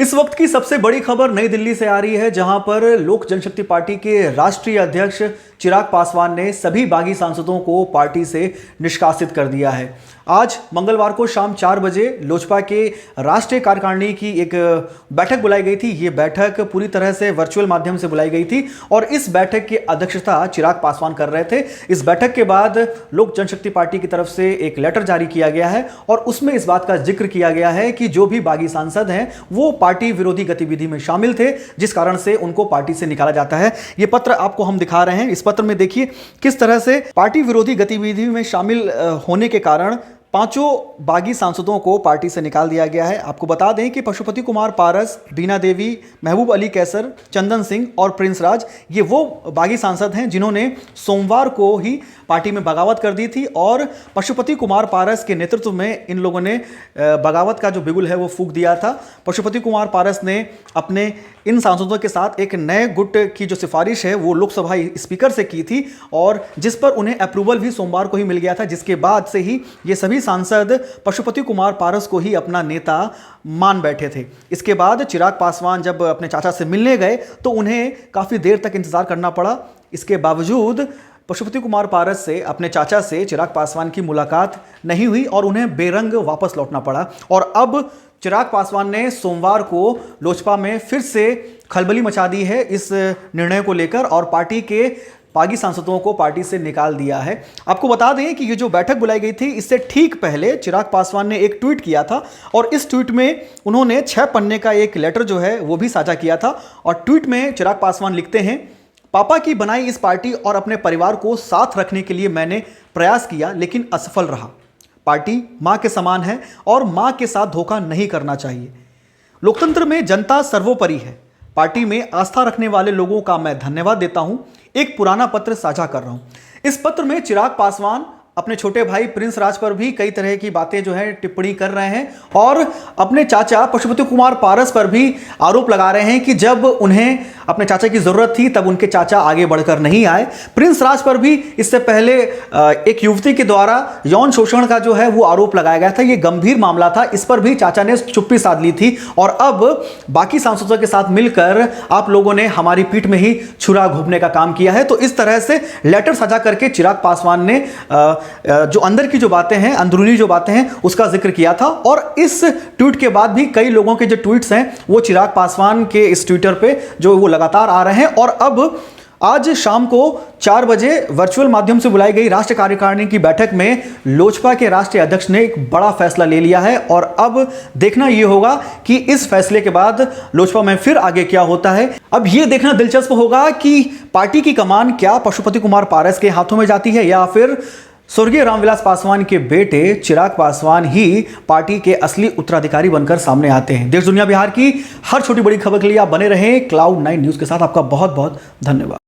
इस वक्त की सबसे बड़ी खबर नई दिल्ली से आ रही है, जहां पर लोक जनशक्ति पार्टी के राष्ट्रीय अध्यक्ष चिराग पासवान ने सभी बागी सांसदों को पार्टी से निष्कासित कर दिया है। आज मंगलवार को शाम 4 बजे लोजपा के राष्ट्रीय कार्यकारिणी की एक बैठक बुलाई गई थी। ये बैठक पूरी तरह से वर्चुअल माध्यम से बुलाई गई थी और इस बैठक की अध्यक्षता चिराग पासवान कर रहे थे। इस बैठक के बाद लोक जनशक्ति पार्टी की तरफ से एक लेटर जारी किया गया है और उसमें इस बात का जिक्र किया गया है कि जो भी बागी सांसद हैं वो पार्टी विरोधी गतिविधि में शामिल थे, जिस कारण से उनको पार्टी से निकाला जाता है। ये पत्र आपको हम दिखा रहे हैं। इस पत्र में देखिए किस तरह से पार्टी विरोधी गतिविधि में शामिल होने के कारण 5 बागी सांसदों को पार्टी से निकाल दिया गया है। आपको बता दें कि पशुपति कुमार पारस, बीना देवी, महबूब अली कैसर, चंदन सिंह और प्रिंस राज ये वो बागी सांसद हैं जिन्होंने सोमवार को ही पार्टी में बगावत कर दी थी और पशुपति कुमार पारस के नेतृत्व में इन लोगों ने बगावत का जो बिगुल है वो फूंक दिया था। पशुपति कुमार पारस ने अपने इन सांसदों के साथ एक नए गुट की जो सिफारिश है वो लोकसभा स्पीकर से की थी और जिस पर उन्हें अप्रूवल भी सोमवार को ही मिल गया था, जिसके बाद से ही ये सभी सांसद पशुपति कुमार पारस को ही अपना नेता मान बैठे थे। इसके बाद चिराग पासवान जब अपने चाचा से मिलने गए तो उन्हें काफ़ी देर तक इंतजार करना पड़ा। इसके बावजूद पशुपति कुमार पारस से, अपने चाचा से चिराग पासवान की मुलाकात नहीं हुई और उन्हें बेरंग वापस लौटना पड़ा। और अब चिराग पासवान ने सोमवार को लोजपा में फिर से खलबली मचा दी है इस निर्णय को लेकर और पार्टी के बागी सांसदों को पार्टी से निकाल दिया है। आपको बता दें कि ये जो बैठक बुलाई गई थी इससे ठीक पहले चिराग पासवान ने एक ट्वीट किया था और इस ट्वीट में उन्होंने 6 पन्ने का एक लेटर जो है वो भी साझा किया था। और ट्वीट में चिराग पासवान लिखते हैं, पापा की बनाई इस पार्टी और अपने परिवार को साथ रखने के लिए मैंने प्रयास किया लेकिन असफल रहा। पार्टी मां के समान है और मां के साथ धोखा नहीं करना चाहिए। लोकतंत्र में जनता सर्वोपरि है। पार्टी में आस्था रखने वाले लोगों का मैं धन्यवाद देता हूं। एक पुराना पत्र साझा कर रहा हूं। इस पत्र में चिराग पासवान अपने छोटे भाई प्रिंस राज पर भी कई तरह की बातें जो है टिप्पणी कर रहे हैं और अपने चाचा पशुपति कुमार पारस पर भी आरोप लगा रहे हैं कि जब उन्हें अपने चाचा की जरूरत थी तब उनके चाचा आगे बढ़कर नहीं आए। प्रिंस राज पर भी इससे पहले एक युवती के द्वारा यौन शोषण का जो है वो आरोप लगाया गया था। ये गंभीर मामला था, इस पर भी चाचा ने चुप्पी साध ली थी और अब बाकी सांसदों के साथ मिलकर आप लोगों ने हमारी पीठ में ही छुरा घोंपने का काम किया है। तो इस तरह से लेटर साझा करके चिराग पासवान ने जो अंदर की जो बातें हैं, अंदरूनी जो बातें हैं उसका जिक्र किया था। और इस ट्वीट के बाद भी कई लोगों के जो ट्वीट्स हैं वो चिराग पासवान के इस ट्विटर पे जो वो लगातार आ रहे हैं। और अब आज शाम को 4 बजे वर्चुअल माध्यम से बुलाई गई राष्ट्रीय कार्यकारिणी की बैठक में लोजपा के राष्ट्रीय अध्यक्ष ने एक बड़ा फैसला ले लिया है और अब देखना यह होगा कि इस फैसले के बाद लोजपा में फिर आगे क्या होता है। अब यह देखना दिलचस्प होगा कि पार्टी की कमान क्या पशुपति कुमार पारस के हाथों में जाती है या फिर स्वर्गीय रामविलास पासवान के बेटे चिराग पासवान ही पार्टी के असली उत्तराधिकारी बनकर सामने आते हैं। देश दुनिया बिहार की हर छोटी बड़ी खबर के लिए आप बने रहें Cloud9 न्यूज़ के साथ। आपका बहुत बहुत धन्यवाद।